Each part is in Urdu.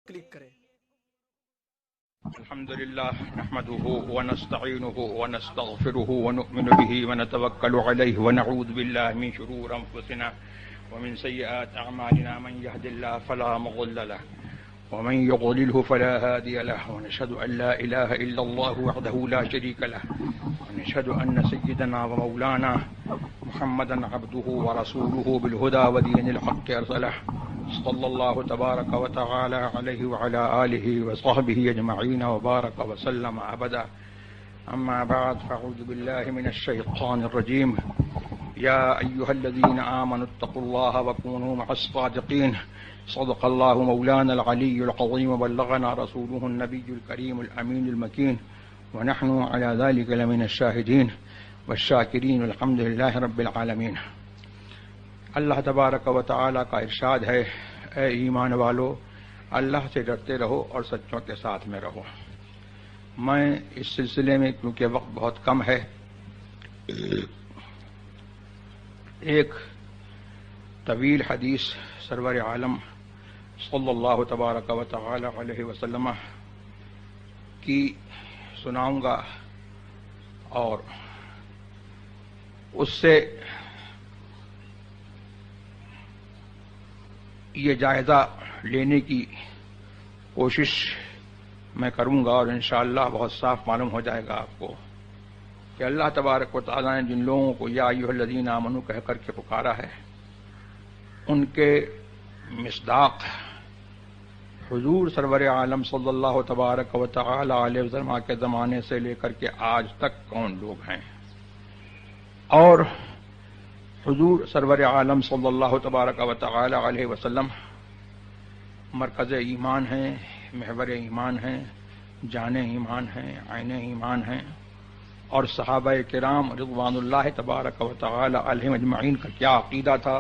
کلک کریں۔ الحمد لله نحمده ونستعينه ونستغفره ونؤمن به ونتوكل عليه ونعوذ بالله من شرور أنفسنا ومن سيئات أعمالنا من يهد الله فلا مضل له ومن يضلله فلا هادي له ونشهد أن لا إله إلا الله وحده لا شريك له ونشهد أن سيدنا ومولانا محمدا عبده ورسوله بالهدى ودين الحق أرسله صلى الله تبارك وتعالى عليه وعلى آله وصحبه أجمعين وبارك وسلم أبدا. أما بعد فأعوذ بالله من الشيطان الرجيم. يا أيها الذين آمنوا اتقوا الله وكونوا مع الصادقين. صدق الله مولانا العلي العظيم وبلغنا رسوله النبي الكريم الأمين المكين ونحن على ذلك لمن الشاهدين والشاكرين والحمد لله رب العالمين. اللہ تبارک و تعالیٰ کا ارشاد ہے، اے ایمان والو، اللہ سے ڈرتے رہو اور سچوں کے ساتھ میں رہو۔ میں اس سلسلے میں کیونکہ وقت بہت کم ہے، ایک طویل حدیث سرور عالم صلی اللہ تبارک و تعالی علیہ وسلم کی سناؤں گا اور اس سے یہ جائزہ لینے کی کوشش میں کروں گا، اور انشاءاللہ بہت صاف معلوم ہو جائے گا آپ کو کہ اللہ تبارک و تعالیٰ نے جن لوگوں کو یا ایھا الذین آمنوا کہہ کر کے پکارا ہے، ان کے مصداق حضور سرور عالم صلی اللہ تبارک و تعالی علیہ وسلم کے زمانے سے لے کر کے آج تک کون لوگ ہیں، اور حضور سرور عالم صلی اللہ تبارک و تعالی علیہ وسلم مرکز ایمان ہیں، محور ایمان ہیں، جان ایمان ہیں، عین ایمان ہیں، اور صحابہ کرام رضوان اللہ تبارک و تعالی علیہم اجمعین کا کیا عقیدہ تھا،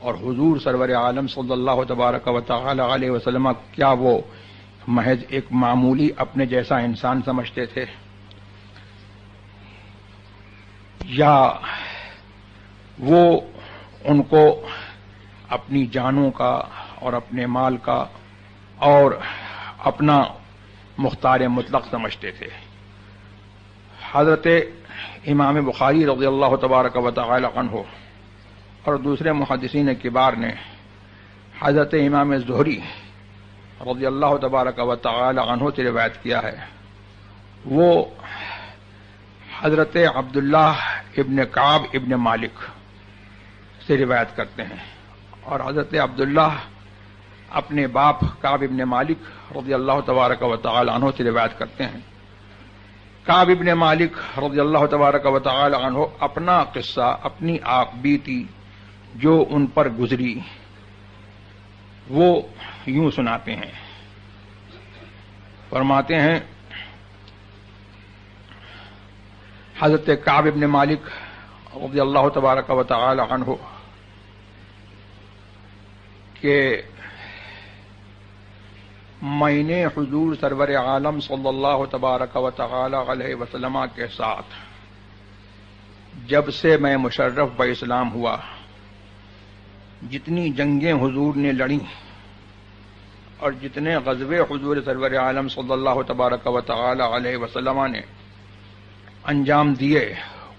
اور حضور سرور عالم صلی اللہ تبارک و تعالی علیہ وسلم کیا وہ محض ایک معمولی اپنے جیسا انسان سمجھتے تھے، یا وہ ان کو اپنی جانوں کا اور اپنے مال کا اور اپنا مختار مطلق سمجھتے تھے۔ حضرت امام بخاری رضی اللہ تبارک و تعالی عنہ اور دوسرے محدثین کبار نے حضرت امام زہری رضی اللہ تبارک و تعالی عنہ سے روایت کیا ہے، وہ حضرت عبداللہ ابن کعب ابن مالک سے روایت کرتے ہیں، اور حضرت عبداللہ اپنے باپ کعب ابن مالک رضی اللہ تبارک و تعالی عنہ سے روایت کرتے ہیں۔ کعب ابن مالک رضی اللہ تبارک و تعالی عنہ اپنا قصہ، اپنی بیتی جو ان پر گزری، وہ یوں سناتے ہیں، فرماتے ہیں حضرت کعب ابن مالک رضی اللہ تبارک و تعالی عنہ کہ میں نے حضور سرور عالم صلی اللہ تبارک و تعالی علیہ وسلم کے ساتھ جب سے میں مشرف باسلام ہوا، جتنی جنگیں حضور نے لڑیں اور جتنے غزوے حضور سرور عالم صلی اللہ تبارک و تعالی علیہ وسلم نے انجام دیے،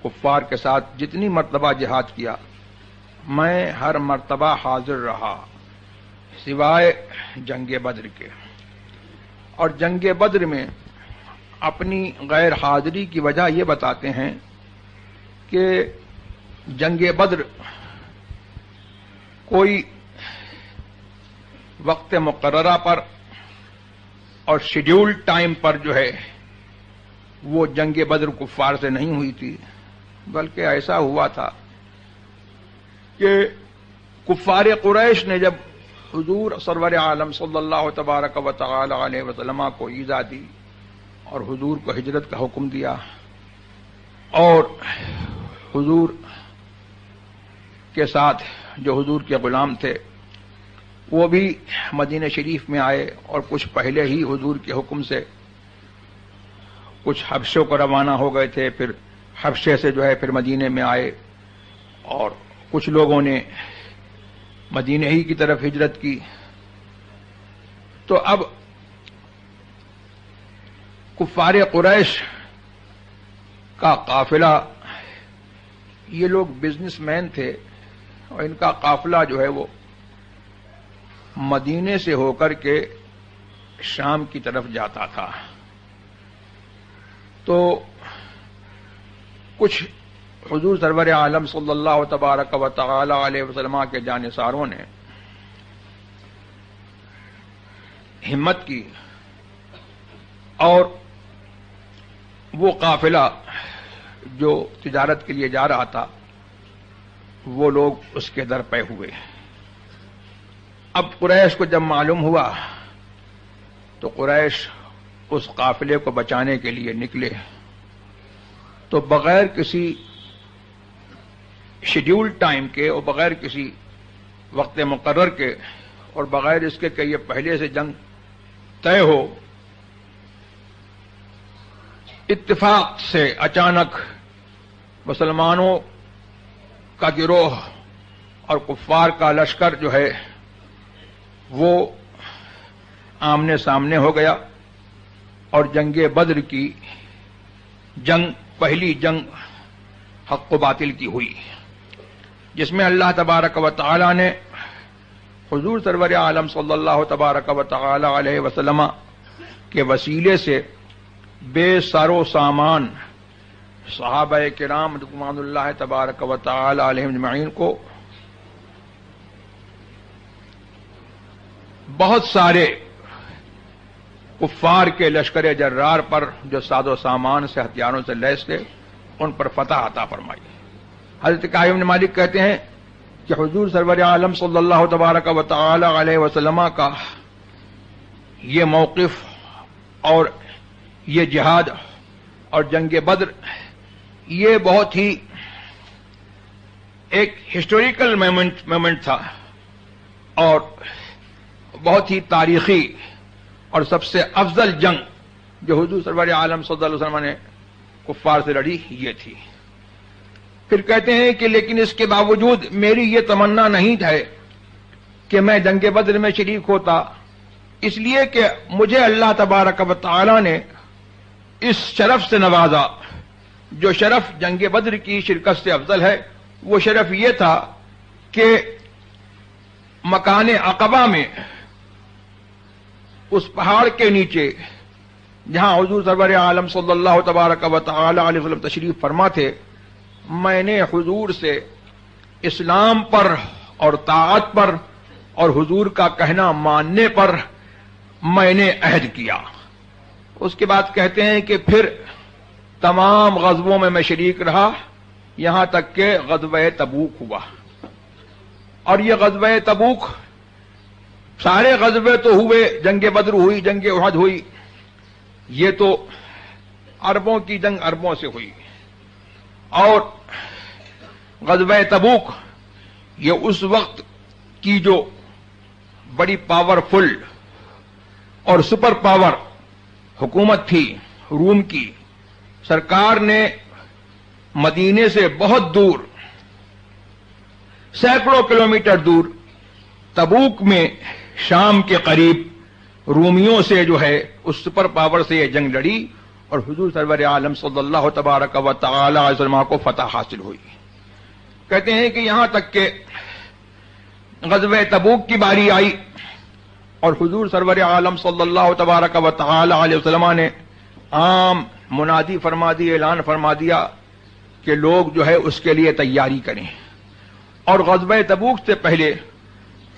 کفار کے ساتھ جتنی مرتبہ جہاد کیا، میں ہر مرتبہ حاضر رہا سوائے جنگ بدر کے، اور جنگ بدر میں اپنی غیر حاضری کی وجہ یہ بتاتے ہیں کہ جنگ بدر کوئی وقت مقررہ پر اور شیڈیول ٹائم پر جو ہے وہ جنگ بدر کفار سے نہیں ہوئی تھی، بلکہ ایسا ہوا تھا کہ کفار قریش نے جب حضور سرور عالم صلی اللہ تبارک و تعالی علیہ وسلم کو ایذا دی اور حضور کو ہجرت کا حکم دیا، اور حضور کے ساتھ جو حضور کے غلام تھے وہ بھی مدینہ شریف میں آئے، اور کچھ پہلے ہی حضور کے حکم سے کچھ حبشوں کو روانہ ہو گئے تھے، پھر حبشے سے جو ہے پھر مدینے میں آئے، اور کچھ لوگوں نے مدینہ ہی کی طرف ہجرت کی، تو اب کفار قریش کا قافلہ، یہ لوگ بزنس مین تھے اور ان کا قافلہ جو ہے وہ مدینے سے ہو کر کے شام کی طرف جاتا تھا. تو کچھ حضور سرور عالم صلی اللہ تبارک و تعالی علیہ وسلم کے جانثاروں نے ہمت کی اور وہ قافلہ جو تجارت کے لیے جا رہا تھا وہ لوگ اس کے در پہ ہوئے. اب قریش کو جب معلوم ہوا تو قریش اس قافلے کو بچانے کے لیے نکلے. تو بغیر کسی شیڈیول ٹائم کے اور بغیر کسی وقت مقرر کے اور بغیر اس کے کہ یہ پہلے سے جنگ طے ہو، اتفاق سے اچانک مسلمانوں کا گروہ اور کفار کا لشکر جو ہے وہ آمنے سامنے ہو گیا اور جنگ بدر کی جنگ پہلی جنگ حق و باطل کی ہوئی، جس میں اللہ تبارک و تعالی نے حضور سرور عالم صلی اللہ تبارک و تعالی علیہ وسلم کے وسیلے سے بے سر و سامان صحابہ کرام رضوان اللہ تبارک و تعالی علیہم اجمعین کو بہت سارے کفار کے لشکر جرار پر جو ساز و سامان سے ہتھیاروں سے لیس تھے ان پر فتح عطا فرمائی. حضرت کعب بن مالک کہتے ہیں کہ حضور سرور عالم صلی اللہ تبارک و تعالی علیہ وسلم کا یہ موقف اور یہ جہاد اور جنگ بدر یہ بہت ہی ایک ہسٹوریکل مومنٹ تھا اور بہت ہی تاریخی اور سب سے افضل جنگ جو حضور سرور عالم صلی اللہ علیہ وسلم نے کفار سے لڑی یہ تھی. پھر کہتے ہیں کہ لیکن اس کے باوجود میری یہ تمنا نہیں ہے کہ میں جنگ بدر میں شریک ہوتا، اس لیے کہ مجھے اللہ تبارک و تعالی نے اس شرف سے نوازا جو شرف جنگ بدر کی شرکت سے افضل ہے. وہ شرف یہ تھا کہ مکان عقبہ میں اس پہاڑ کے نیچے جہاں حضور سرور عالم صلی اللہ تبارک و تعالی علیہ وسلم تشریف فرما تھے، میں نے حضور سے اسلام پر اور طاعت پر اور حضور کا کہنا ماننے پر میں نے عہد کیا. اس کے بعد کہتے ہیں کہ پھر تمام غزووں میں شریک رہا یہاں تک کہ غزوہ تبوک ہوا. اور یہ غزوہ تبوک سارے غزوے تو ہوئے، جنگ بدر ہوئی، جنگ احد ہوئی، یہ تو عربوں کی جنگ عربوں سے ہوئی. اور غزوہ تبوک یہ اس وقت کی جو بڑی پاورفل اور سپر پاور حکومت تھی روم کی. سرکار نے مدینے سے بہت دور، سینکڑوں کلومیٹر دور تبوک میں شام کے قریب رومیوں سے جو ہے اس سپر پاور سے یہ جنگ لڑی اور حضور سرور عالم صلی اللہ تبارک و تعالی علیہ وسلم کو فتح حاصل ہوئی. کہتے ہیں کہ یہاں تک کہ غزوہ تبوک کی باری آئی اور حضور سرور عالم صلی اللہ تبارک و تعالی علیہ وسلم نے عام منادی فرما دی، اعلان فرما دیا کہ لوگ جو ہے اس کے لیے تیاری کریں. اور غزوہ تبوک سے پہلے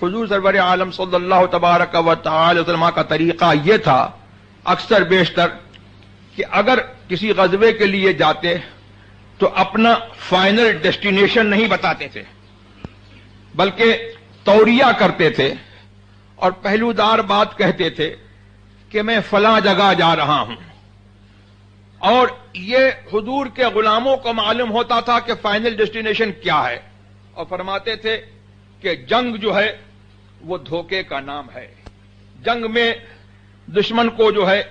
حضور سرور عالم صلی اللہ تبارک و تعالی وسلم کا طریقہ یہ تھا اکثر بیشتر کہ اگر کسی غزوے کے لیے جاتے تو اپنا فائنل ڈیسٹینیشن نہیں بتاتے تھے بلکہ توریہ کرتے تھے اور پہلودار بات کہتے تھے کہ میں فلاں جگہ جا رہا ہوں. اور یہ حضور کے غلاموں کو معلوم ہوتا تھا کہ فائنل ڈیسٹینیشن کیا ہے اور فرماتے تھے کہ جنگ جو ہے وہ دھوکے کا نام ہے. جنگ میں دشمن کو جو ہے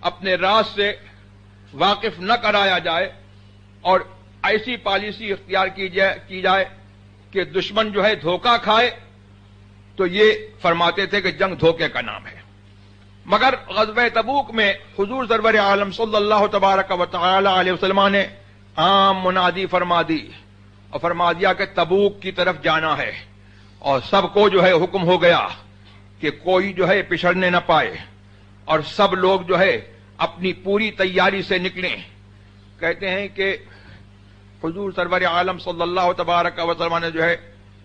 اپنے راز سے واقف نہ کرایا جائے اور ایسی پالیسی اختیار کی جائے کہ دشمن جو ہے دھوکہ کھائے، تو یہ فرماتے تھے کہ جنگ دھوکے کا نام ہے. مگر غزوہ تبوک میں حضور سرور عالم صلی اللہ تبارک و تعالی علیہ وسلم نے عام منادی فرما دی اور فرما دیا کہ تبوک کی طرف جانا ہے، اور سب کو جو ہے حکم ہو گیا کہ کوئی جو ہے پچھڑنے نہ پائے، اور سب لوگ جو ہے اپنی پوری تیاری سے نکلیں۔ کہتے ہیں کہ حضور سرور عالم صلی اللہ تبارک و تعالی نے جو ہے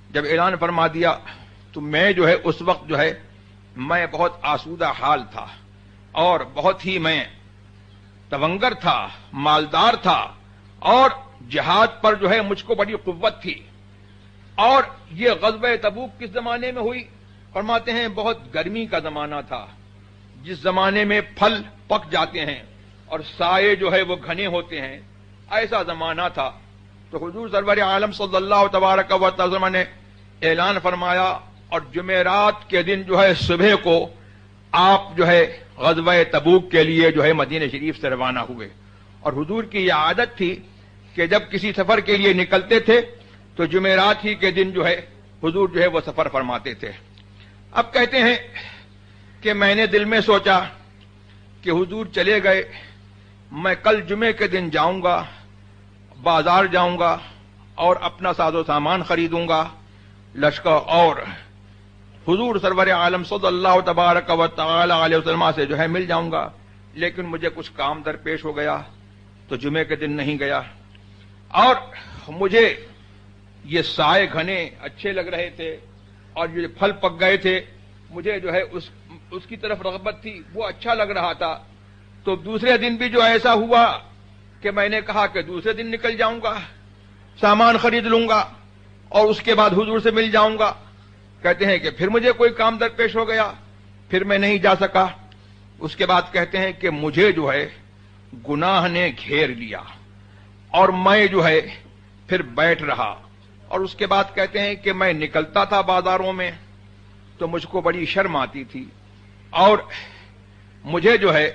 جب اعلان فرما دیا تو میں جو ہے اس وقت جو ہے میں بہت آسودہ حال تھا، اور بہت ہی میں تونگر تھا، مالدار تھا، اور جہاد پر جو ہے مجھ کو بڑی قوت تھی۔ اور یہ غزوہ تبوک کس زمانے میں ہوئی؟ فرماتے ہیں بہت گرمی کا زمانہ تھا، جس زمانے میں پھل پک جاتے ہیں اور سائے جو ہے وہ گھنے ہوتے ہیں، ایسا زمانہ تھا۔ تو حضور سرور عالم صلی اللہ تبارک و تعالی نے اعلان فرمایا، اور جمعرات کے دن جو ہے صبح کو آپ جو ہے غزوہ تبوک کے لیے جو ہے مدینہ شریف سے روانہ ہوئے۔ اور حضور کی یہ عادت تھی کہ جب کسی سفر کے لیے نکلتے تھے تو جمعرات ہی کے دن جو ہے حضور جو ہے وہ سفر فرماتے تھے۔ اب کہتے ہیں کہ میں نے دل میں سوچا کہ حضور چلے گئے، میں کل جمعے کے دن جاؤں گا، بازار جاؤں گا اور اپنا ساز و سامان خریدوں گا، لشکر اور حضور سرور عالم صلی اللہ تبارک و تعالی علیہ وسلم سے جو ہے مل جاؤں گا، لیکن مجھے کچھ کام درپیش ہو گیا تو جمعے کے دن نہیں گیا۔ اور مجھے یہ سائے گھنے اچھے لگ رہے تھے اور یہ پھل پک گئے تھے، مجھے جو ہے اس کی طرف رغبت تھی، وہ اچھا لگ رہا تھا۔ تو دوسرے دن بھی جو ایسا ہوا کہ میں نے کہا کہ دوسرے دن نکل جاؤں گا، سامان خرید لوں گا اور اس کے بعد حضور سے مل جاؤں گا۔ کہتے ہیں کہ پھر مجھے کوئی کام درپیش ہو گیا، پھر میں نہیں جا سکا۔ اس کے بعد کہتے ہیں کہ مجھے جو ہے گناہ نے گھیر لیا اور میں جو ہے پھر بیٹھ رہا۔ اور اس کے بعد کہتے ہیں کہ میں نکلتا تھا بازاروں میں تو مجھ کو بڑی شرم آتی تھی، اور مجھے جو ہے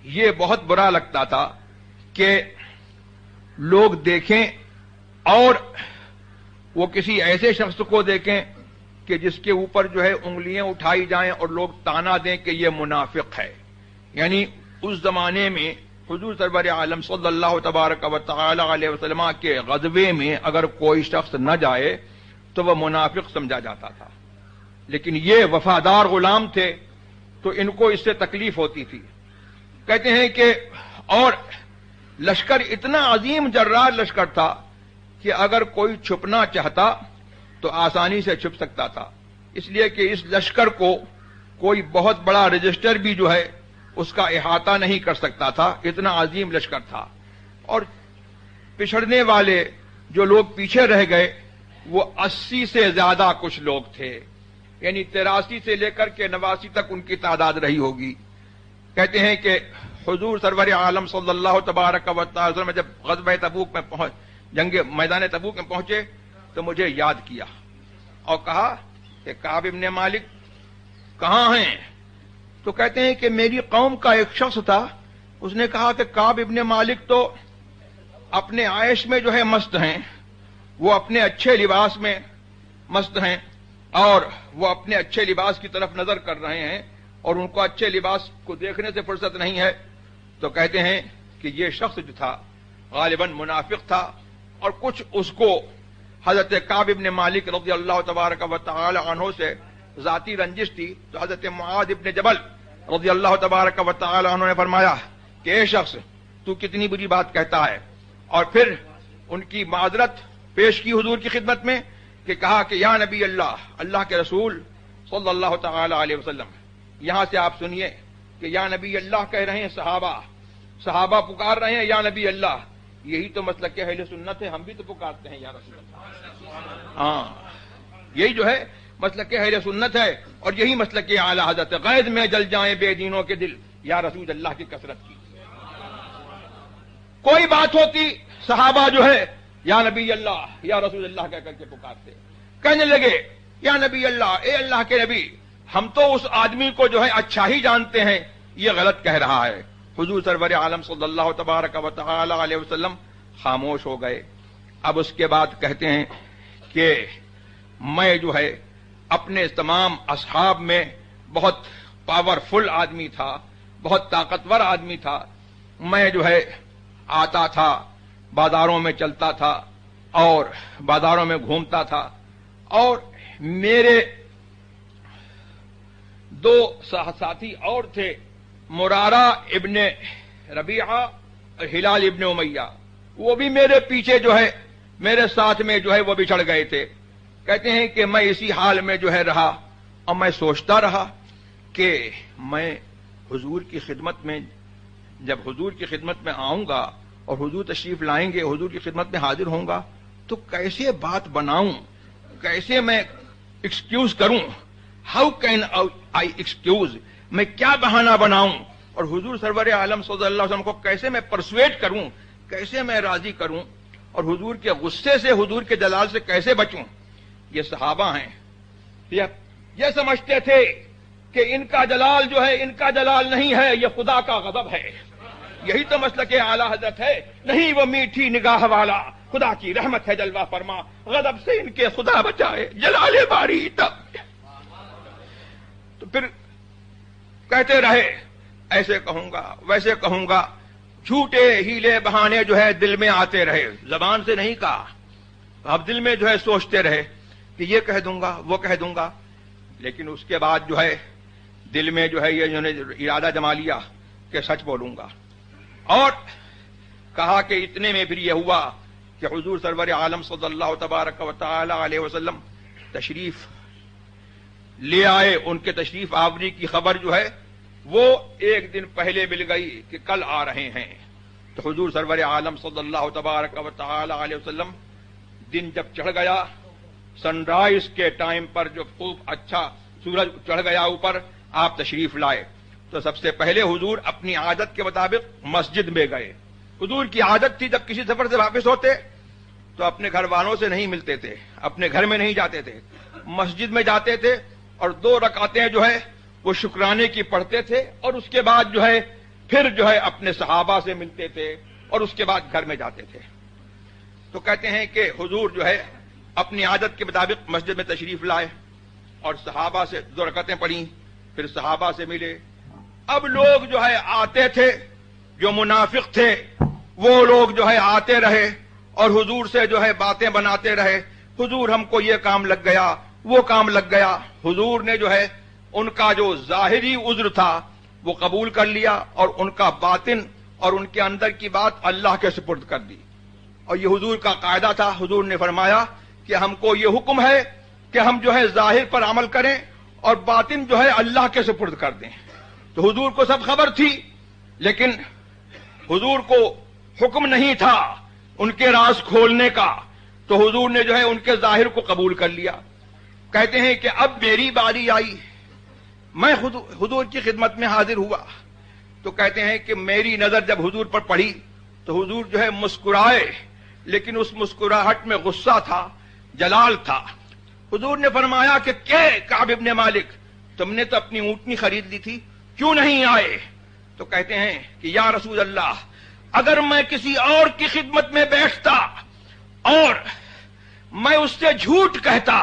یہ بہت برا لگتا تھا کہ لوگ دیکھیں اور وہ کسی ایسے شخص کو دیکھیں کہ جس کے اوپر جو ہے انگلیاں اٹھائی جائیں اور لوگ تانا دیں کہ یہ منافق ہے۔ یعنی اس زمانے میں حضور سرور عالم صلی اللہ تبارک و تعالی علیہ وسلم کے غزوے میں اگر کوئی شخص نہ جائے تو وہ منافق سمجھا جاتا تھا، لیکن یہ وفادار غلام تھے تو ان کو اس سے تکلیف ہوتی تھی۔ کہتے ہیں کہ اور لشکر اتنا عظیم جرار لشکر تھا کہ اگر کوئی چھپنا چاہتا تو آسانی سے چھپ سکتا تھا، اس لیے کہ اس لشکر کو کوئی بہت بڑا رجسٹر بھی جو ہے اس کا احاطہ نہیں کر سکتا تھا، اتنا عظیم لشکر تھا۔ اور پچھڑنے والے جو لوگ پیچھے رہ گئے وہ 80 سے زیادہ کچھ لوگ تھے، یعنی 83 سے لے کر کے 89 تک ان کی تعداد رہی ہوگی۔ کہتے ہیں کہ حضور سرور عالم صلی اللہ تبارک و تعالی میں جب غزوہ تبوک میں جنگ میدان تبوک میں پہنچے تو مجھے یاد کیا اور کہا کہ کعب ابن مالک کہاں ہیں؟ تو کہتے ہیں کہ میری قوم کا ایک شخص تھا، اس نے کہا کہ کعب ابن مالک تو اپنے عیش میں جو ہے مست ہیں، وہ اپنے اچھے لباس میں مست ہیں اور وہ اپنے اچھے لباس کی طرف نظر کر رہے ہیں اور ان کو اچھے لباس کو دیکھنے سے فرصت نہیں ہے۔ تو کہتے ہیں کہ یہ شخص جو تھا غالباً منافق تھا، اور کچھ اس کو حضرت کعب ابن مالک رضی اللہ تبارک و تعالی عنہ سے ذاتی رنجش تھی۔ تو حضرت معاذ ابن جبل رضی اللہ تبارک و تعالی عنہ نے فرمایا کہ اے شخص تو کتنی بری بات کہتا ہے، اور پھر ان کی معذرت پیش کی حضور کی خدمت میں کہ کہا کہ یا نبی اللہ، اللہ کے رسول صلی اللہ تعالی علیہ وسلم، یہاں سے آپ سنیے کہ یا نبی اللہ کہہ رہے ہیں صحابہ پکار رہے ہیں یا نبی اللہ، یہی تو مسلک اہل سنت ہے، ہم بھی تو پکارتے ہیں یا رسول اللہ۔ ہاں، یہی جو ہے مسلک اہل سنت ہے، اور یہی مسلک اعلی حضرت غیظ میں جل جائیں بے دینوں کے دل یا رسول اللہ کی کثرت کی۔ کوئی بات ہوتی صحابہ جو ہے یا نبی اللہ یا رسول اللہ کہہ کر کے پکارتے، کہنے لگے یا نبی اللہ، اے اللہ کے نبی، ہم تو اس آدمی کو جو ہے اچھا ہی جانتے ہیں، یہ غلط کہہ رہا ہے۔ حضور سرور عالم صلی اللہ تبارک و تعالی علیہ وسلم خاموش ہو گئے۔ اب اس کے بعد کہتے ہیں کہ میں جو ہے اپنے تمام اصحاب میں بہت پاورفل آدمی تھا، بہت طاقتور آدمی تھا. میں جو ہے آتا تھا، بازاروں میں چلتا تھا اور بازاروں میں گھومتا تھا، اور میرے دو ساتھی اور تھے، مرارہ ابن ربیعہ اور ہلال ابن امیہ. وہ بھی میرے پیچھے جو ہے میرے ساتھ میں جو ہے وہ بھی چڑھ گئے تھے. کہتے ہیں کہ میں اسی حال میں جو ہے رہا، اور میں سوچتا رہا کہ میں حضور کی خدمت میں، جب حضور کی خدمت میں آؤں گا اور حضور تشریف لائیں گے، حضور کی خدمت میں حاضر ہوں گا، تو کیسے بات بناؤں، کیسے میں ایکسکیوز کروں، ہاؤ کین آئی ایکسکیوز، میں کیا بہانہ بناؤں، اور حضور سرور عالم صلی اللہ علیہ وسلم کو کیسے میں پرسویٹ کروں، کیسے میں راضی کروں، اور حضور کے غصے سے، حضور کے جلال سے کیسے بچوں. یہ صحابہ ہیں، یہ سمجھتے تھے کہ ان کا جلال جو ہے ان کا جلال نہیں ہے، یہ خدا کا غضب ہے. یہی تو مسلک اعلی حضرت ہے، نہیں وہ میٹھی نگاہ والا، خدا کی رحمت ہے جلوہ فرما، غضب سے ان کے خدا بچائے، جلال باری تب. تو پھر کہتے رہے، ایسے کہوں گا ویسے کہوں گا، جھوٹے ہیلے بہانے جو ہے دل میں آتے رہے، زبان سے نہیں کہا، اب دل میں جو ہے سوچتے رہے کہ یہ کہہ دوں گا وہ کہہ دوں گا. لیکن اس کے بعد جو ہے دل میں جو ہے یہ انہوں نے ارادہ جما لیا کہ سچ بولوں گا، اور کہا کہ اتنے میں پھر یہ ہوا کہ حضور سرور عالم صلی اللہ تبارک و تعالی علیہ وسلم تشریف لے آئے. ان کے تشریف آوری کی خبر جو ہے وہ ایک دن پہلے مل گئی کہ کل آ رہے ہیں. تو حضور سرور عالم صلی اللہ تبارک و تعالی علیہ وسلم دن جب چڑھ گیا، سن رائز کے ٹائم پر جو خوب اچھا سورج چڑھ گیا اوپر، آپ تشریف لائے. تو سب سے پہلے حضور اپنی عادت کے مطابق مسجد میں گئے. حضور کی عادت تھی جب کسی سفر سے واپس ہوتے تو اپنے گھر والوں سے نہیں ملتے تھے، اپنے گھر میں نہیں جاتے تھے، مسجد میں جاتے تھے اور 2 رکعتیں جو ہے وہ شکرانے کی پڑھتے تھے، اور اس کے بعد جو ہے پھر جو ہے اپنے صحابہ سے ملتے تھے اور اس کے بعد گھر میں جاتے تھے. تو کہتے ہیں کہ حضور جو ہے اپنی عادت کے مطابق مسجد میں تشریف لائے اور صحابہ سے 2 رکعتیں پڑھی، پھر صحابہ سے ملے. اب لوگ جو ہے آتے تھے، جو منافق تھے وہ لوگ جو ہے آتے رہے اور حضور سے جو ہے باتیں بناتے رہے، حضور ہم کو یہ کام لگ گیا وہ کام لگ گیا. حضور نے جو ہے ان کا جو ظاہری عذر تھا وہ قبول کر لیا، اور ان کا باطن اور ان کے اندر کی بات اللہ کے سپرد کر دی. اور یہ حضور کا قاعدہ تھا. حضور نے فرمایا کہ ہم کو یہ حکم ہے کہ ہم جو ہے ظاہر پر عمل کریں اور باطن جو ہے اللہ کے سپرد کر دیں. تو حضور کو سب خبر تھی، لیکن حضور کو حکم نہیں تھا ان کے راز کھولنے کا، تو حضور نے جو ہے ان کے ظاہر کو قبول کر لیا. کہتے ہیں کہ اب میری باری آئی، میں حضور کی خدمت میں حاضر ہوا. تو کہتے ہیں کہ میری نظر جب حضور پر پڑی تو حضور جو ہے مسکرائے، لیکن اس مسکراہٹ میں غصہ تھا، جلال تھا. حضور نے فرمایا کہ کعب ابن مالک، تم نے تو اپنی اونٹنی خرید لی تھی، کیوں نہیں آئے؟ تو کہتے ہیں کہ یا رسول اللہ، اگر میں کسی اور کی خدمت میں بیٹھتا اور میں اس سے جھوٹ کہتا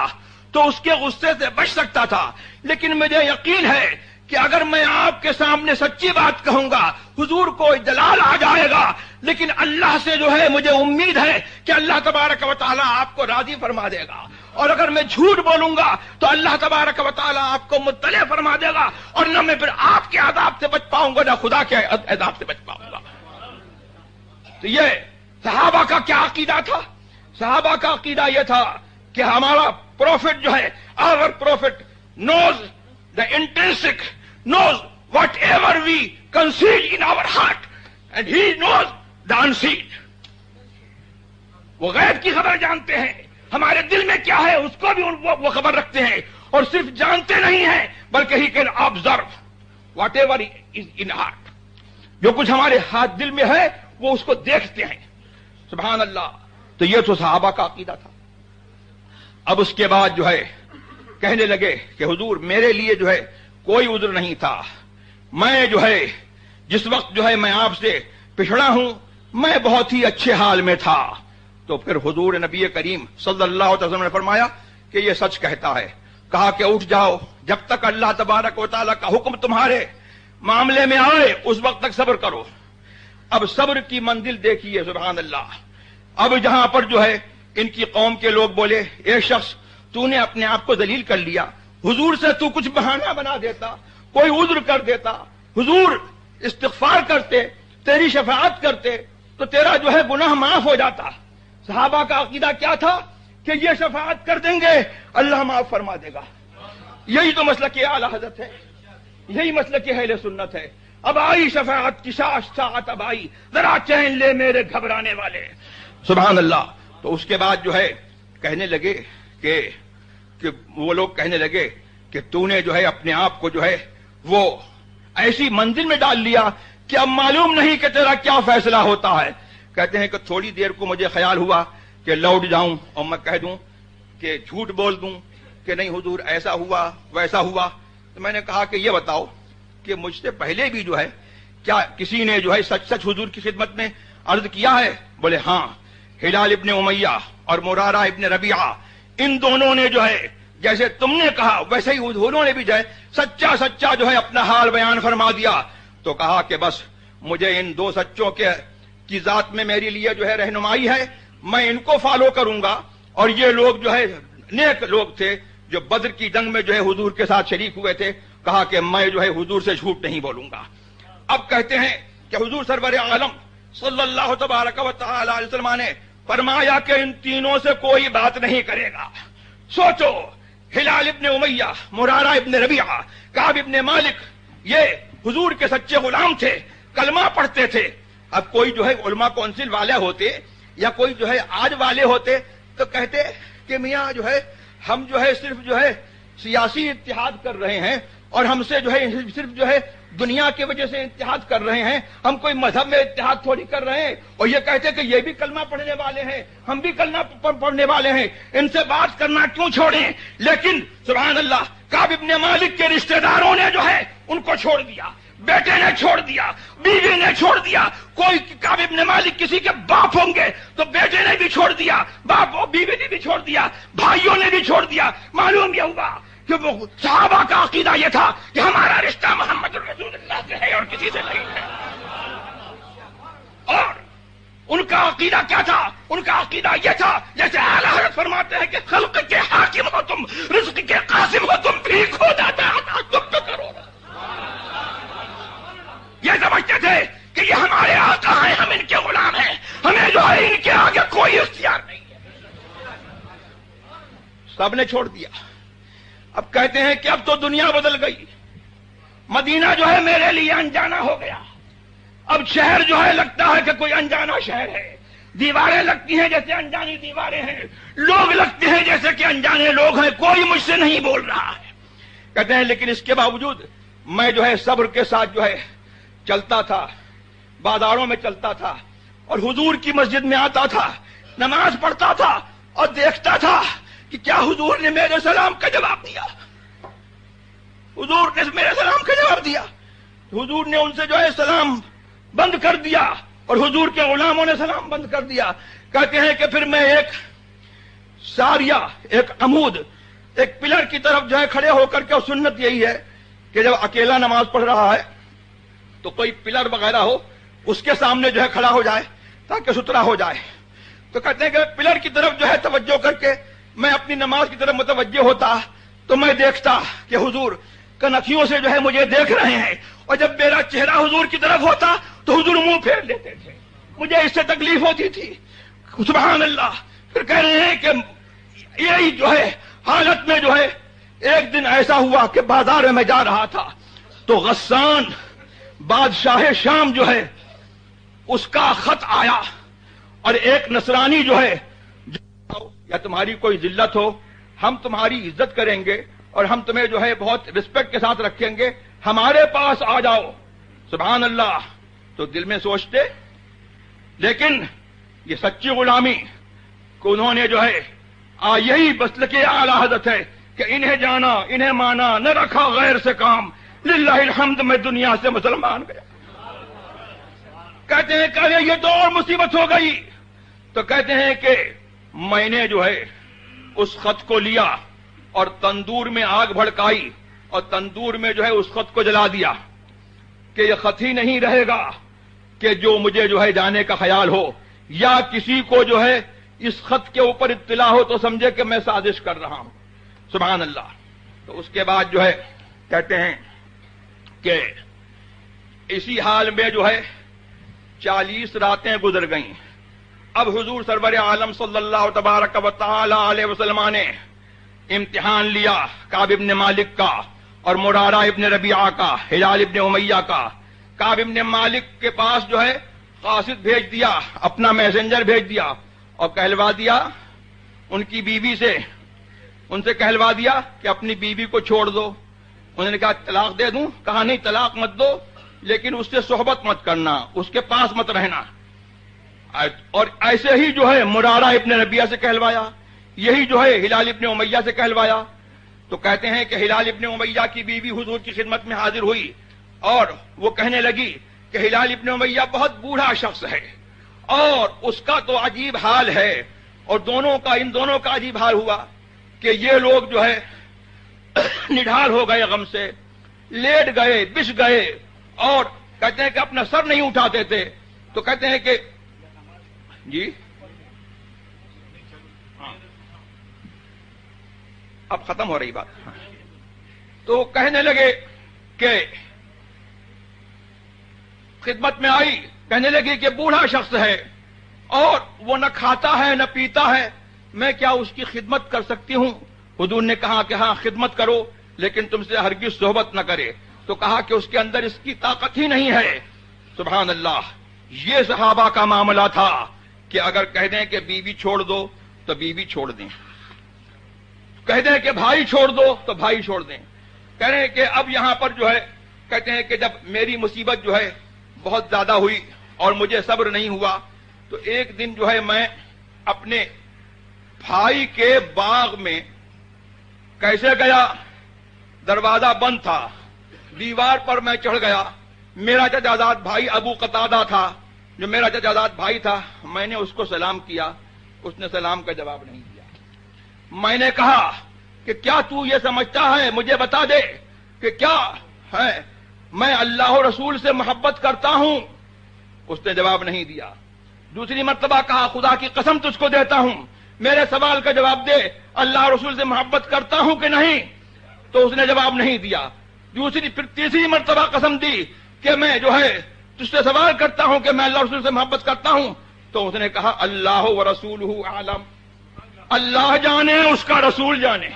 تو اس کے غصے سے بچ سکتا تھا، لیکن مجھے یقین ہے کہ اگر میں آپ کے سامنے سچی بات کہوں گا حضور کو جلال آ جائے گا. لیکن اللہ سے جو ہے مجھے امید ہے کہ اللہ تبارک و تعالیٰ آپ کو راضی فرما دے گا، اور اگر میں جھوٹ بولوں گا تو اللہ تبارک و تعالیٰ آپ کو مطلع فرما دے گا، اور نہ میں پھر آپ کے عذاب سے بچ پاؤں گا نہ خدا کے عذاب سے بچ پاؤں گا. تو یہ صحابہ کا کیا عقیدہ تھا؟ صحابہ کا عقیدہ یہ تھا کہ ہمارا پروفٹ جو ہے، our prophet knows the intrinsic, knows whatever we conceal in our heart, and he knows the unseen. وہ غیب کی خبر جانتے ہیں، ہمارے دل میں کیا ہے اس کو بھی وہ خبر رکھتے ہیں، اور صرف جانتے نہیں ہیں بلکہ he can observe whatever is in heart. جو کچھ ہمارے ہاتھ دل میں ہے وہ اس کو دیکھتے ہیں. سبحان اللہ. تو یہ تو صحابہ کا عقیدہ تھا. اب اس کے بعد جو ہے کہنے لگے کہ حضور میرے لیے جو ہے کوئی عذر نہیں تھا، میں جو ہے جس وقت جو ہے میں آپ سے پچھڑا ہوں میں بہت ہی اچھے حال میں تھا. تو پھر حضور نبی کریم صلی اللہ علیہ وسلم نے فرمایا کہ یہ سچ کہتا ہے. کہا کہ اٹھ جاؤ، جب تک اللہ تبارک و تعالیٰ کا حکم تمہارے معاملے میں آئے اس وقت تک صبر کرو۔ اب صبر کی منزل دیکھیے، سبحان اللہ۔ اب جہاں پر جو ہے ان کی قوم کے لوگ بولے، اے شخص تو نے اپنے آپ کو ذلیل کر لیا، حضور سے تو کچھ بہانہ بنا دیتا، کوئی عذر کر دیتا، حضور استغفار کرتے، تیری شفاعت کرتے تو تیرا جو ہے گناہ معاف ہو جاتا۔ صحابہ کا عقیدہ کیا تھا کہ یہ شفاعت کر دیں گے اللہ معاف فرما دے گا۔ یہی تو مسلک اعلی حضرت ہے، یہی مسلک اہل سنت ہے۔ اب آئی شفاعت کی ساعت، اب آئی، ذرا چین لے میرے گھبرانے والے، سبحان اللہ۔ تو اس کے بعد جو ہے کہنے لگے کہ وہ لوگ کہنے لگے کہ تو نے جو ہے اپنے آپ کو جو ہے وہ ایسی منزل میں ڈال لیا کہ اب معلوم نہیں کہ تیرا کیا فیصلہ ہوتا ہے۔ کہتے ہیں کہ تھوڑی دیر کو مجھے خیال ہوا کہ لوٹ جاؤں اور میں کہہ دوں کہ جھوٹ بول دوں کہ نہیں حضور ایسا ہوا ویسا ہوا۔ تو میں نے کہا کہ یہ بتاؤ کہ مجھ سے پہلے بھی جو ہے کیا کسی نے جو ہے سچ سچ حضور کی خدمت میں عرض کیا ہے؟ بولے ہاں، ہلال ابن امیہ اور مرارہ ابن ربیعہ، ان دونوں نے جو ہے جیسے تم نے کہا ویسے ہی انہوں نے بھی جو ہے سچا سچا جو ہے اپنا حال بیان فرما دیا۔ تو کہا کہ بس مجھے ان دو سچوں کی ذات میں میرے لیے جو ہے رہنمائی ہے، میں ان کو فالو کروں گا۔ اور یہ لوگ جو ہے نیک لوگ تھے جو بدر کی جنگ میں جو ہے حضور کے ساتھ شریک ہوئے تھے، کہا کہ میں جو ہے حضور سے جھوٹ نہیں بولوں گا۔ اب کہتے ہیں کہ حضور سرور عالم صلی اللہ تبارک و تعالی علیہ وسلم نے فرمایا کہ ان تینوں سے کوئی بات نہیں کرے گا۔ سوچو، ہلال ابن امیہ، مرارہ ابن ربیعہ، کعب ابن مالک، یہ حضور کے سچے غلام تھے، کلمہ پڑھتے تھے۔ اب کوئی جو ہے علماء کونسل والے ہوتے یا کوئی جو ہے آج والے ہوتے تو کہتے کہ میاں جو ہے ہم جو ہے صرف جو ہے سیاسی اتحاد کر رہے ہیں اور ہم سے جو ہے صرف جو ہے دنیا کی وجہ سے اتحاد کر رہے ہیں، ہم کوئی مذہب میں اتحاد تھوڑی کر رہے ہیں۔ اور یہ کہتے کہ یہ بھی کلمہ پڑھنے والے ہیں، ہم بھی کلمہ پڑھنے والے ہیں، ان سے بات کرنا کیوں چھوڑیں؟ لیکن سبحان اللہ، کعب ابن مالک کے رشتہ داروں نے جو ہے ان کو چھوڑ دیا، بیٹے نے چھوڑ دیا، بیوی نے چھوڑ دیا۔ کوئی کعب ابن مالک کسی کے باپ ہوں گے تو بیٹے نے بھی چھوڑ دیا، باپ اور بیوی نے بھی چھوڑ دیا، بھائیوں نے بھی چھوڑ دیا۔ معلوم یہ ہوا کہ وہ صحابہ کا عقیدہ یہ تھا کہ ہمارا رشتہ محمد رسول اللہ سے ہے اور کسی سے نہیں ہے۔ اور ان کا عقیدہ کیا تھا؟ ان کا عقیدہ یہ تھا جیسے اعلی حضرت فرماتے ہیں کہ خلق کے حاکم ہو تم، رزق کے قاسم ہو تم، بھیک ہو جاتا ہے تم تو کرو نا۔ یہ سمجھتے تھے کہ یہ ہمارے آقا ہیں، ہم ان کے غلام ہیں، ہمیں جو ہے ان کے آگے کوئی اختیار نہیں ہے۔ سب نے چھوڑ دیا۔ اب کہتے ہیں کہ اب تو دنیا بدل گئی، مدینہ جو ہے میرے لیے انجانا ہو گیا۔ اب شہر جو ہے لگتا ہے کہ کوئی انجانا شہر ہے، دیواریں لگتی ہیں جیسے انجانی دیواریں ہیں، لوگ لگتے ہیں جیسے کہ انجانے لوگ ہیں، کوئی مجھ سے نہیں بول رہا ہے۔ کہتے ہیں لیکن اس کے باوجود میں جو ہے صبر کے ساتھ جو ہے چلتا تھا، بازاروں میں چلتا تھا اور حضور کی مسجد میں آتا تھا، نماز پڑھتا تھا اور دیکھتا تھا کہ کیا حضور نے میرے سلام کا جواب دیا، حضور نے میرے سلام کا جواب دیا۔ حضور نے ان سے جو ہے سلام بند کر دیا اور حضور کے غلاموں نے سلام بند کر دیا۔ کہتے ہیں کہ پھر میں ایک ساریہ، ایک عمود، ایک پلر کی طرف جو ہے کھڑے ہو کر کے، اور سنت یہی ہے کہ جب اکیلا نماز پڑھ رہا ہے تو کوئی پلر وغیرہ ہو اس کے سامنے جو ہے کھڑا ہو جائے تاکہ ستھرا ہو جائے۔ تو کہتے ہیں کہ پلر کی طرف جو ہے توجہ کر کے میں اپنی نماز کی طرف متوجہ ہوتا تو میں دیکھتا کہ حضور کنکھیوں سے جو ہے مجھے دیکھ رہے ہیں، اور جب میرا چہرہ حضور کی طرف ہوتا تو حضور منہ پھیر لیتے تھے، مجھے اس سے تکلیف ہوتی تھی۔ سبحان اللہ۔ پھر کہہ رہے ہیں کہ یہی جو ہے حالت میں جو ہے ایک دن ایسا ہوا کہ بازار میں جا رہا تھا تو غسان بادشاہ شام جو ہے اس کا خط آیا، اور ایک نصرانی جو ہے یا تمہاری کوئی ذلت ہو ہم تمہاری عزت کریں گے اور ہم تمہیں جو ہے بہت رسپیکٹ کے ساتھ رکھیں گے، ہمارے پاس آ جاؤ۔ سبحان اللہ۔ تو دل میں سوچتے، لیکن یہ سچی غلامی کو انہوں نے جو ہے یہی مسلک اعلی حضرت ہے کہ انہیں جانا، انہیں مانا، نہ رکھا غیر سے کام، للہ الحمد میں دنیا سے مسلمان گیا۔ کہتے ہیں کہ یہ تو اور مصیبت ہو گئی۔ تو کہتے ہیں کہ میں نے جو ہے اس خط کو لیا اور تندور میں آگ بھڑکائی اور تندور میں جو ہے اس خط کو جلا دیا کہ یہ خط ہی نہیں رہے گا کہ جو مجھے جو ہے جانے کا خیال ہو یا کسی کو جو ہے اس خط کے اوپر اطلاع ہو تو سمجھے کہ میں سازش کر رہا ہوں. سبحان اللہ. تو اس کے بعد جو ہے کہتے ہیں کہ اسی حال میں جو ہے 40 راتیں گزر گئیں. اب حضور سرور عالم صلی اللہ تبارک و تعالی علیہ وسلم نے امتحان لیا کعب ابن مالک کا اور مرارہ ابن ربیعہ کا، ہلال ابن امیہ کا. کعب ابن مالک کے پاس جو ہے قاصد بھیج دیا، اپنا میسنجر بھیج دیا اور کہلوا دیا ان کی بیوی سے، ان سے کہلوا دیا کہ اپنی بیوی کو چھوڑ دو. انہوں نے کہا طلاق دے دوں؟ کہا نہیں طلاق مت دو، لیکن اس سے صحبت مت کرنا، اس کے پاس مت رہنا. اور ایسے ہی جو ہے مرارہ ابن ربیعہ سے کہلوایا، یہی جو ہے ہلال ابن امیہ سے کہلوایا. تو کہتے ہیں کہ ہلال ابن امیہ کی بیوی حضور کی خدمت میں حاضر ہوئی اور وہ کہنے لگی کہ ہلال ابن امیہ بہت بوڑھا شخص ہے اور اس کا تو عجیب حال ہے، اور ان دونوں کا عجیب حال ہوا کہ یہ لوگ جو ہے نڈھال ہو گئے، غم سے لیٹ گئے، بچ گئے، اور کہتے ہیں کہ اپنا سر نہیں اٹھاتے تھے. تو کہتے ہیں کہ جی اب ختم ہو رہی بات. تو کہنے لگے کہ خدمت میں آئی، کہنے لگی کہ بوڑھا شخص ہے اور وہ نہ کھاتا ہے نہ پیتا ہے، میں کیا اس کی خدمت کر سکتی ہوں؟ حضور نے کہا کہ ہاں خدمت کرو، لیکن تم سے ہرگز صحبت نہ کرے. تو کہا کہ اس کے اندر اس کی طاقت ہی نہیں ہے. سبحان اللہ. یہ صحابہ کا معاملہ تھا کہ اگر کہہ دیں کہ بیوی چھوڑ دو تو بیوی چھوڑ دیں، کہہ دیں کہ بھائی چھوڑ دو تو بھائی چھوڑ دیں. کہہ رہے ہیں کہ اب یہاں پر جو ہے کہتے ہیں کہ جب میری مصیبت جو ہے بہت زیادہ ہوئی اور مجھے صبر نہیں ہوا تو ایک دن جو ہے میں اپنے بھائی کے باغ میں کیسے گیا، دروازہ بند تھا، دیوار پر میں چڑھ گیا. میرا چچازاد بھائی ابو قتادہ تھا جو میرا چچازاد بھائی تھا. میں نے اس کو سلام کیا، اس نے سلام کا جواب نہیں دیا. میں نے کہا کہ کیا تو یہ سمجھتا ہے، مجھے بتا دے کہ کیا ہے، میں اللہ و رسول سے محبت کرتا ہوں؟ اس نے جواب نہیں دیا. دوسری مرتبہ کہا خدا کی قسم تجھ کو دیتا ہوں میرے سوال کا جواب دے، اللہ و رسول سے محبت کرتا ہوں کہ نہیں؟ تو اس نے جواب نہیں دیا. پھر تیسری مرتبہ قسم دی کہ میں جو ہے تجھ سے سوال کرتا ہوں کہ میں اللہ و رسول سے محبت کرتا ہوں. تو اس نے کہا اللہ و رسولہ اعلم، اللہ جانے اس کا رسول جانے.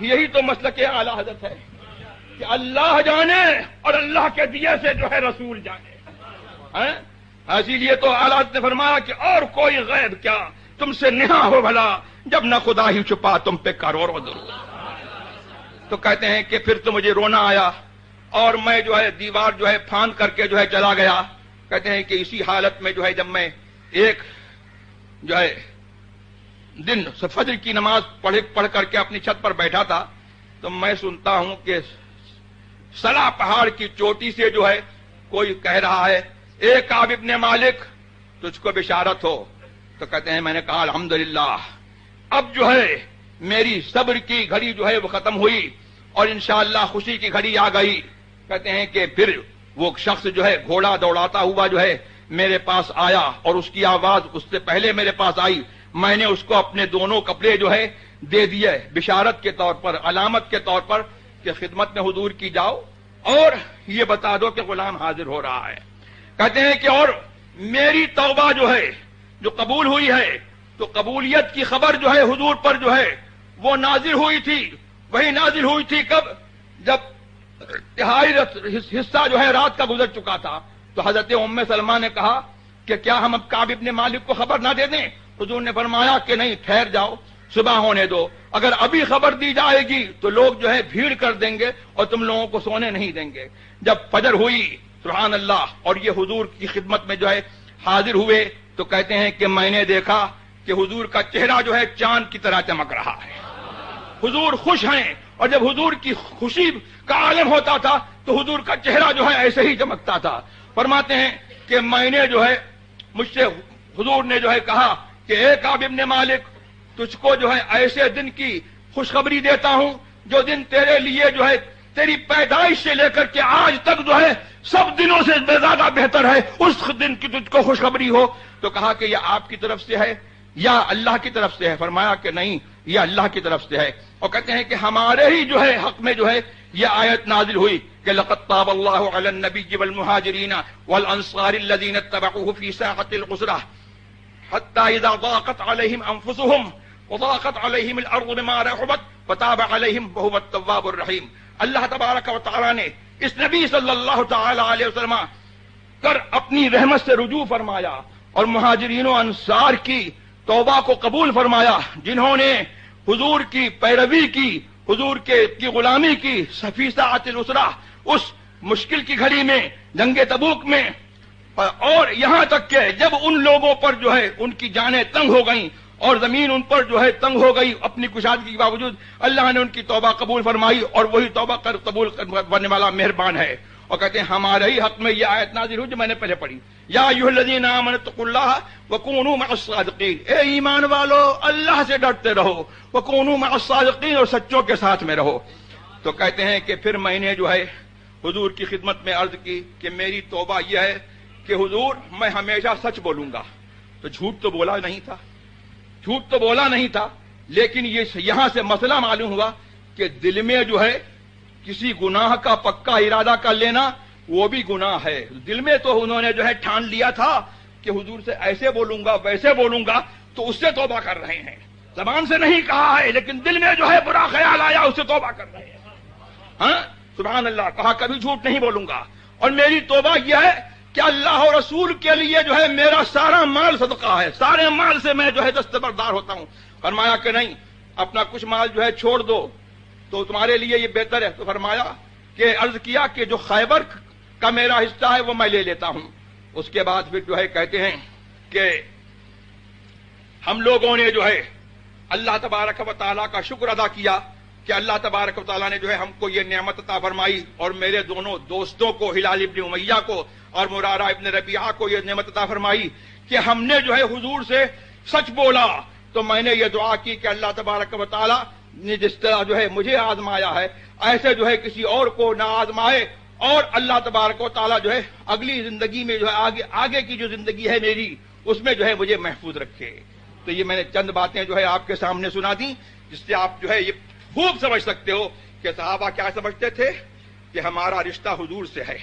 یہی تو مسلک اعلی حضرت ہے کہ اللہ جانے اور اللہ کے دیے سے جو ہے رسول جانے. اسی لیے تو اعلی حضرت نے فرمایا کہ اور کوئی غیب کیا تم سے نہا ہو بھلا، جب نہ خدا ہی چھپا تم پہ کروڑوں درود. تو کہتے ہیں کہ پھر تو مجھے رونا آیا اور میں جو ہے دیوار جو ہے پھاند کر کے جو ہے چلا گیا. کہتے ہیں کہ اسی حالت میں جو ہے جب میں ایک جو ہے دن فجر کی نماز پڑھ کر کے اپنی چھت پر بیٹھا تھا تو میں سنتا ہوں کہ سلا پہاڑ کی چوٹی سے جو ہے کوئی کہہ رہا ہے اے کعب ابن مالک تجھ کو بشارت ہو. تو کہتے ہیں میں نے کہا الحمدللہ اب جو ہے میری صبر کی گھڑی جو ہے وہ ختم ہوئی اور انشاءاللہ خوشی کی گھڑی آ گئی. کہتے ہیں کہ پھر وہ شخص جو ہے گھوڑا دوڑاتا ہوا جو ہے میرے پاس آیا اور اس کی آواز اس سے پہلے میرے پاس آئی. میں نے اس کو اپنے دونوں کپڑے جو ہے دے دیے بشارت کے طور پر، علامت کے طور پر کہ خدمت میں حضور کی جاؤ اور یہ بتا دو کہ غلام حاضر ہو رہا ہے. کہتے ہیں کہ اور میری توبہ جو ہے جو قبول ہوئی ہے تو قبولیت کی خبر جو ہے حضور پر جو ہے وہ نازل ہوئی تھی. وہی نازل ہوئی تھی کب؟ جب تہائی حصہ جو ہے رات کا گزر چکا تھا. تو حضرت ام سلمہ نے کہا کہ کیا ہم اب کعب ابن مالک کو خبر نہ دے دیں؟ حضور نے فرمایا کہ نہیں، ٹھہر جاؤ، صبح ہونے دو. اگر ابھی خبر دی جائے گی تو لوگ جو ہے بھیڑ کر دیں گے اور تم لوگوں کو سونے نہیں دیں گے. جب فجر ہوئی سبحان اللہ اور یہ حضور کی خدمت میں جو ہے حاضر ہوئے تو کہتے ہیں کہ میں نے دیکھا کہ حضور کا چہرہ جو ہے چاند کی طرح چمک رہا ہے. حضور خوش ہیں اور جب حضور کی خوشی کا عالم ہوتا تھا تو حضور کا چہرہ جو ہے ایسے ہی چمکتا تھا. فرماتے ہیں کہ میں نے جو ہے مجھ سے حضور نے جو ہے کہا کہ اے کعب ابن مالک تجھ کو جو ہے ایسے دن کی خوشخبری دیتا ہوں جو دن تیرے لیے جو ہے تیری پیدائش سے لے کر کے آج تک جو ہے سب دنوں سے زیادہ بہتر ہے، اس دن کی تجھ کو خوشخبری ہو۔ تو کہا کہ یہ آپ کی طرف سے ہے یا اللہ کی طرف سے ہے؟ فرمایا کہ نہیں، یہ اللہ کی طرف سے ہے۔ اور کہتے ہیں کہ ہمارے ہی جو ہے حق میں جو ہے یہ آیت نازل ہوئی کہ لقد تاب اللہ علی النبی والمہاجرین والانصار الذین اتبعوه فی ساعۃ العسرہ حتی اذا ضاقت علیہم انفسهم وضاقت علیہم الارض بما رحبت فتاب علیہم وهو التواب الرحیم۔ اللہ تبارک و تعالی نے اس نبی صلی اللہ تعالی علیہ وسلم کر اپنی رحمت سے رجوع فرمایا اور مہاجرین و انصار کی توبہ کو قبول فرمایا، جنہوں نے حضور کی پیروی کی، حضور کی غلامی کی فی ساعۃ العسرہ، اس مشکل کی گھڑی میں، جنگ تبوک میں، اور یہاں تک کہ جب ان لوگوں پر جو ہے ان کی جانیں تنگ ہو گئیں اور زمین ان پر جو ہے تنگ ہو گئی اپنی کشادگی کے باوجود، اللہ نے ان کی توبہ قبول فرمائی اور وہی توبہ قبول کرنے والا مہربان ہے۔ اور کہتے ہیں ہمارے ہی حق میں یہ آیت نازل ہوئی جو میں نے پہلے پڑھی، یا ایھا الذین آمنوا اتقوا اللہ وکونوا مع الصادقین، اے ایمان والو اللہ سے ڈرتے رہو، وکونوا مع الصادقین، اور سچوں کے ساتھ میں رہو۔ تو کہتے ہیں کہ پھر میں نے جو ہے حضور کی خدمت میں عرض کی کہ میری توبہ یہ ہے کہ حضور میں ہمیشہ سچ بولوں گا۔ تو جھوٹ تو بولا نہیں تھا، جھوٹ تو بولا نہیں تھا، لیکن یہ یہاں سے مسئلہ معلوم ہوا کہ دل میں جو ہے کسی گناہ کا پکا ارادہ کر لینا وہ بھی گناہ ہے۔ دل میں تو انہوں نے جو ہے ٹھان لیا تھا کہ حضور سے ایسے بولوں گا ویسے بولوں گا، تو اس سے توبہ کر رہے ہیں، زبان سے نہیں کہا ہے لیکن دل میں جو ہے برا خیال آیا اس سے توبہ کر رہے ہیں۔ ہاں سبحان اللہ، کہا کبھی جھوٹ نہیں بولوں گا، اور میری توبہ یہ ہے کہ اللہ اور رسول کے لیے جو ہے میرا سارا مال صدقہ ہے، سارے مال سے میں جو ہے دستبردار ہوتا ہوں۔ فرمایا کہ نہیں، اپنا کچھ مال جو ہے چھوڑ دو تو تمہارے لیے یہ بہتر ہے۔ تو فرمایا کہ عرض کیا کہ جو خیبر کا میرا حصہ ہے وہ میں لے لیتا ہوں۔ اس کے بعد پھر جو ہے کہتے ہیں کہ ہم لوگوں نے جو ہے اللہ تبارک و تعالیٰ کا شکر ادا کیا کہ اللہ تبارک و تعالیٰ نے جو ہے ہم کو یہ نعمت عطا فرمائی، اور میرے دونوں دوستوں کو ہلال ابن امیہ کو اور مرارہ ابن ربیعہ کو یہ نعمت عطا فرمائی کہ ہم نے جو ہے حضور سے سچ بولا۔ تو میں نے یہ دعا کی کہ اللہ تبارک و تعالیٰ نے جس طرح جو ہے مجھے آزمایا ہے ایسے جو ہے کسی اور کو نہ آزمائے، اور اللہ تبارک و تعالیٰ جو ہے اگلی زندگی میں جو ہے آگے کی جو زندگی ہے میری اس میں جو ہے مجھے محفوظ رکھے۔ تو یہ میں نے چند باتیں جو ہے آپ کے سامنے سنا دی جس سے آپ جو ہے یہ خوب سمجھ سکتے ہو کہ صحابہ کیا سمجھتے تھے کہ ہمارا رشتہ حضور سے ہے،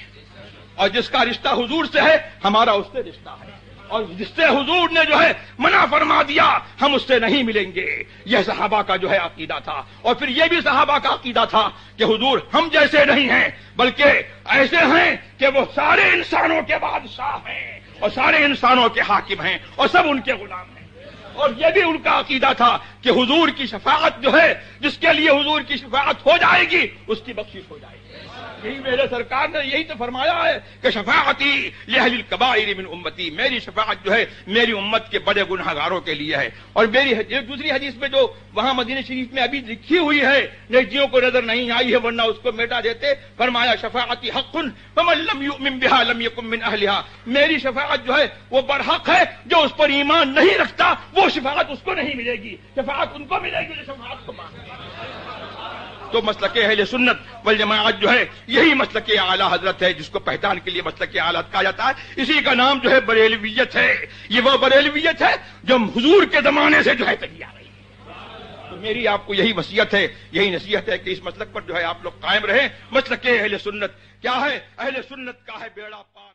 اور جس کا رشتہ حضور سے ہے ہمارا اس سے رشتہ ہے، اور جس سے حضور نے جو ہے منع فرما دیا ہم اس سے نہیں ملیں گے۔ یہ صحابہ کا جو ہے عقیدہ تھا، اور پھر یہ بھی صحابہ کا عقیدہ تھا کہ حضور ہم جیسے نہیں ہیں بلکہ ایسے ہیں کہ وہ سارے انسانوں کے بادشاہ ہیں اور سارے انسانوں کے حاکم ہیں اور سب ان کے غلام ہیں۔ اور یہ بھی ان کا عقیدہ تھا کہ حضور کی شفاعت جو ہے، جس کے لیے حضور کی شفاعت ہو جائے گی اس کی بخشش ہو جائے گی۔ یہی میرے سرکار نے یہی تو فرمایا ہے کہ شفاعتی لأہل الکبائر من امتی، میری شفاعت جو ہے میری امت کے بڑے گناہ گاروں کے لیے ہے۔ اور میری دوسری حدیث میں جو وہاں مدینہ شریف میں ابھی لکھی ہوئی ہے، نیکیوں کو نظر نہیں آئی ہے ورنہ اس کو مٹا دیتے، فرمایا شفاعتی حق فمن لم یؤمن بها لم یکن من اہلها، میری شفاعت جو ہے وہ برحق ہے، جو اس پر ایمان نہیں رکھتا وہ شفاعت اس کو نہیں ملے گی، شفاعت ان کو ملے گی جو شفاعت کو مانتے ہیں۔ تو مسلک اہل سنت والجماعت جو ہے یہی مسلک اعلی حضرت ہے جس کو پہچان کے لیے مسلک اعلی کہا جاتا ہے۔ اسی کا نام جو ہے بریلویت ہے۔ یہ وہ بریلویت ہے جو حضور کے زمانے سے جو ہے چلی آ رہی ہے۔ تو میری آپ کو یہی وصیت ہے، یہی نصیحت ہے کہ اس مسلک پر جو ہے آپ لوگ قائم رہیں۔ مسلک اہل سنت کیا ہے؟ اہل سنت کا ہے بیڑا پار۔